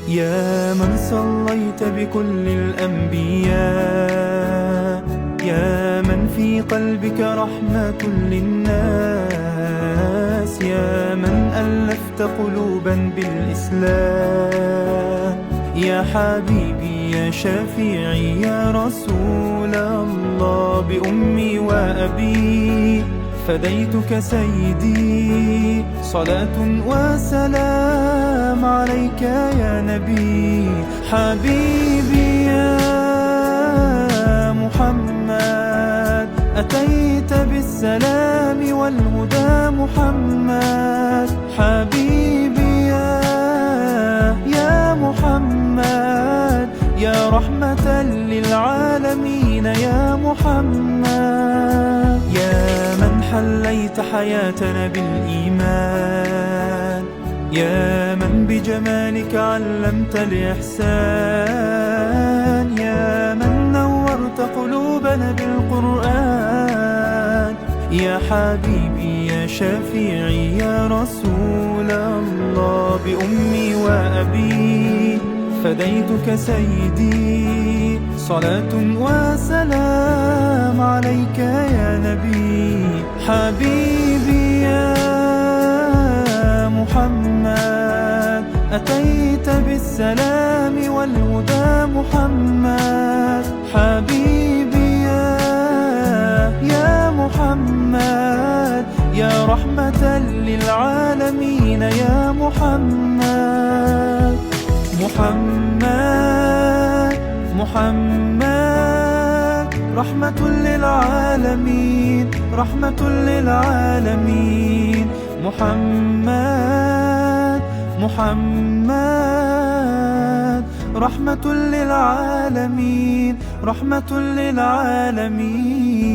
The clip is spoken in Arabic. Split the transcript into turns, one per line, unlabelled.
يا من صليت بكل الأنبياء، يا من في قلبك رحمة للناس، يا من ألفت قلوبا بالإسلام، يا حبيبي يا شفيعي يا رسول الله، بأمي وأبي فديتك سيدي، صلاة وسلام عليك يا نبي. حبيبي يا محمد أتيت بالسلام والهدى محمد، حبيبي يا محمد يا رحمة للعالمين يا محمد، يا من حليت حياتنا بالإيمان، يا من بجمالك علمت الإحسان، يا من نورت قلوبنا بالقرآن، يا حبيبي يا شفيعي يا رسول الله، بأمي وأبي فديتك سيدي، صلاة وسلام عليك يا نبي. حبيبي يا محمد أتيت بالسلام والهدى محمد، حبيبي يا محمد يا رحمة للعالمين يا محمد. محمد رحمة للعالمين، رحمة للعالمين. محمد رحمة للعالمين، رحمة للعالمين.